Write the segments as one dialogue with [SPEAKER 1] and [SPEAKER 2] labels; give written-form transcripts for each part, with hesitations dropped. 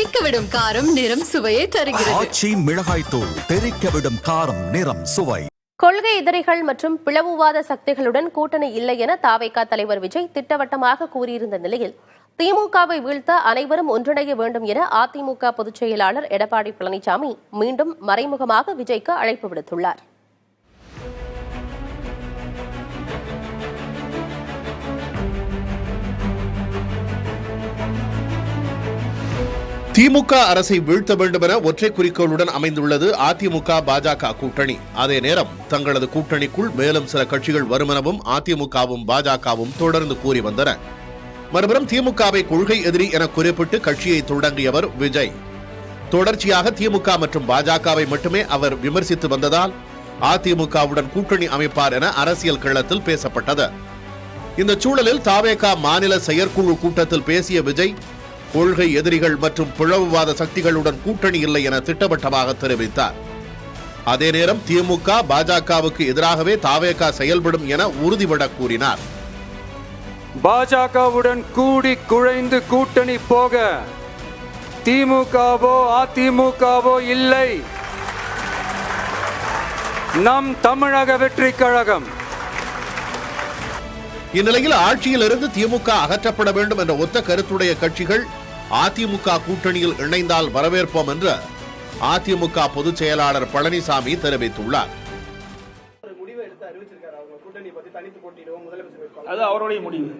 [SPEAKER 1] தெறிக்கவிடும் காரம் நிறம் சுவையை தருகிறது.
[SPEAKER 2] ஆச்சி மிளகாய் தூள் தெறிக்கவிடும் காரம் நிறம் சுவை.
[SPEAKER 3] கொள்கை எதிரிகள் மற்றும் பிளவுவாத சக்திகளுடன் கூட்டணி இல்லை என தாவேகா தலைவர் விஜய் திட்டவட்டமாக கூறியிருந்த நிலையில் திமுகவை வீழ்த்த அனைவரும் ஒன்றிணைய வேண்டும் என அதிமுக பொதுச் செயலாளர் எடப்பாடி பழனிசாமி மீண்டும் மறைமுகமாக விஜய்க்கு அழைப்பு விடுத்துள்ளார்.
[SPEAKER 4] திமுக அரசை வீழ்த்த வேண்டும் என ஒற்றை குறிக்கோளுடன் அமைந்துள்ளது அதிமுக பாஜக கூட்டணி. அதே நேரம் தங்களது கூட்டணிக்குள் மேலும் சில கட்சிகள் வரும் எனவும் அதிமுகவும் பாஜகவும் தொடர்ந்து கூறி வந்தன. மறுபுறம் திமுகவை கொள்கை எதிரி என குறிப்பிட்டு கட்சியை தொடங்கியவர் விஜய். தொடர்ச்சியாக திமுக மற்றும் பாஜகவை மட்டுமே அவர் விமர்சித்து வந்ததால் அதிமுகவுடன் கூட்டணி அமைப்பார் என அரசியல் களத்தில் பேசப்பட்டது. இந்த சூழலில் தாவேகா மாநில செயற்குழு கூட்டத்தில் பேசிய விஜய் கொள்கை எதிரிகள் மற்றும் பிளவுவாத சக்திகளுடன் கூட்டணி இல்லை என திட்டவட்டமாக தெரிவித்தார். அதே நேரம் திமுக பாஜகவுக்கு எதிராகவே தாவேகா செயல்படும் என உறுதிபட கூறினார்.
[SPEAKER 5] பாஜகவுடன் கூடி குழைந்து கூட்டணி போக திமுகவோ அதிமுகவோ இல்லை. நம் தமிழக வெற்றி கழகம்.
[SPEAKER 4] இந்நிலையில் ஆட்சியில் இருந்து திமுக அகற்றப்பட வேண்டும் என்ற ஒத்த கருத்துடைய கட்சிகள் அதிமுக கூட்டணியில் இணைந்தால் வரவேற்போம் என்று அதிமுக பொதுச் செயலாளர் பழனிசாமி தெரிவித்துள்ளார்.
[SPEAKER 6] அது அவருடைய முடிவு.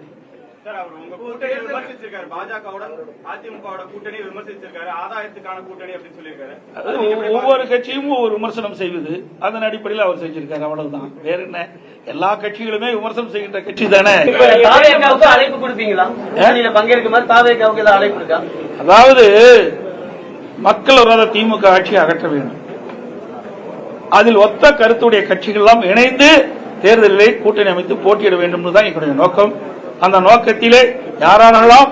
[SPEAKER 6] ஒவ்வொரு கட்சியும் ஒவ்வொரு விமர்சனம் செய்வது, அதன் அடிப்படையில் அவர் செஞ்சிருக்காரு, அவ்வளவுதான். வேற என்ன? எல்லா கட்சிகளுமே விமர்சனம் செய்கின்ற கட்சி தானே.
[SPEAKER 7] அழைப்பு கொடுப்பீங்களா? பங்கேற்குமாறு தாவேகாவுக்கு அழைப்பு இருக்கா?
[SPEAKER 6] அதாவது மக்கள் விரோத திமுக ஆட்சியை அகற்ற வேண்டும். அதில் ஒத்த கருத்துடைய கட்சிகள் எல்லாம் இணைந்து தேர்தலிலே கூட்டணி அமைத்து போட்டியிட வேண்டும் என்றுதான் எங்களுடைய நோக்கம். அந்த நோக்கத்திலே யாரெல்லாம்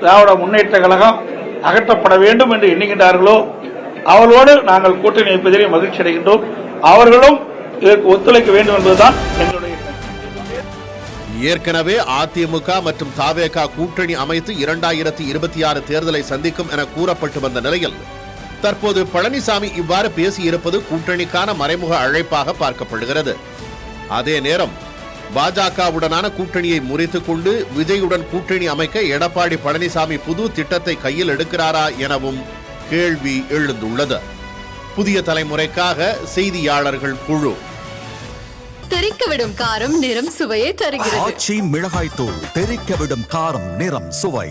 [SPEAKER 6] திராவிட முன்னேற்ற கழகம் அகற்றப்பட வேண்டும் என்று எண்ணுகின்றார்களோ அவர்களோடு நாங்கள் கூட்டணி வைப்பதிலே மகிழ்ச்சி அடைகின்றோம். அவர்களும் இதற்கு ஒத்துழைக்க வேண்டும் என்பதுதான் எங்களுடைய.
[SPEAKER 4] ஏற்கனவே அதிமுக மற்றும் தாவேகா கூட்டணி அமைத்து 2026 தேர்தலை சந்திக்கும் என கூறப்பட்டு வந்த நிலையில் தற்போது பழனிசாமி இவ்வாறு பேசியிருப்பது கூட்டணிக்கான மறைமுக அழைப்பாக பார்க்கப்படுகிறது. அதே நேரம் பாஜகவுடனான கூட்டணியை முறித்துக் கொண்டு விஜயுடன் கூட்டணி அமைக்க எடப்பாடி பழனிசாமி புது திட்டத்தை கையில் எடுக்கிறாரா எனவும் கேள்வி எழுந்துள்ளது. புதிய தலைமுறைக்காக செய்தியாளர்கள் குழு.
[SPEAKER 1] தெறிக்கவிடும் காரம் நிறம் சுவையை தருகிறது.
[SPEAKER 2] ஆச்சி மிளகாய் தூள் தெறிக்கவிடும் காரம் நிறம் சுவை.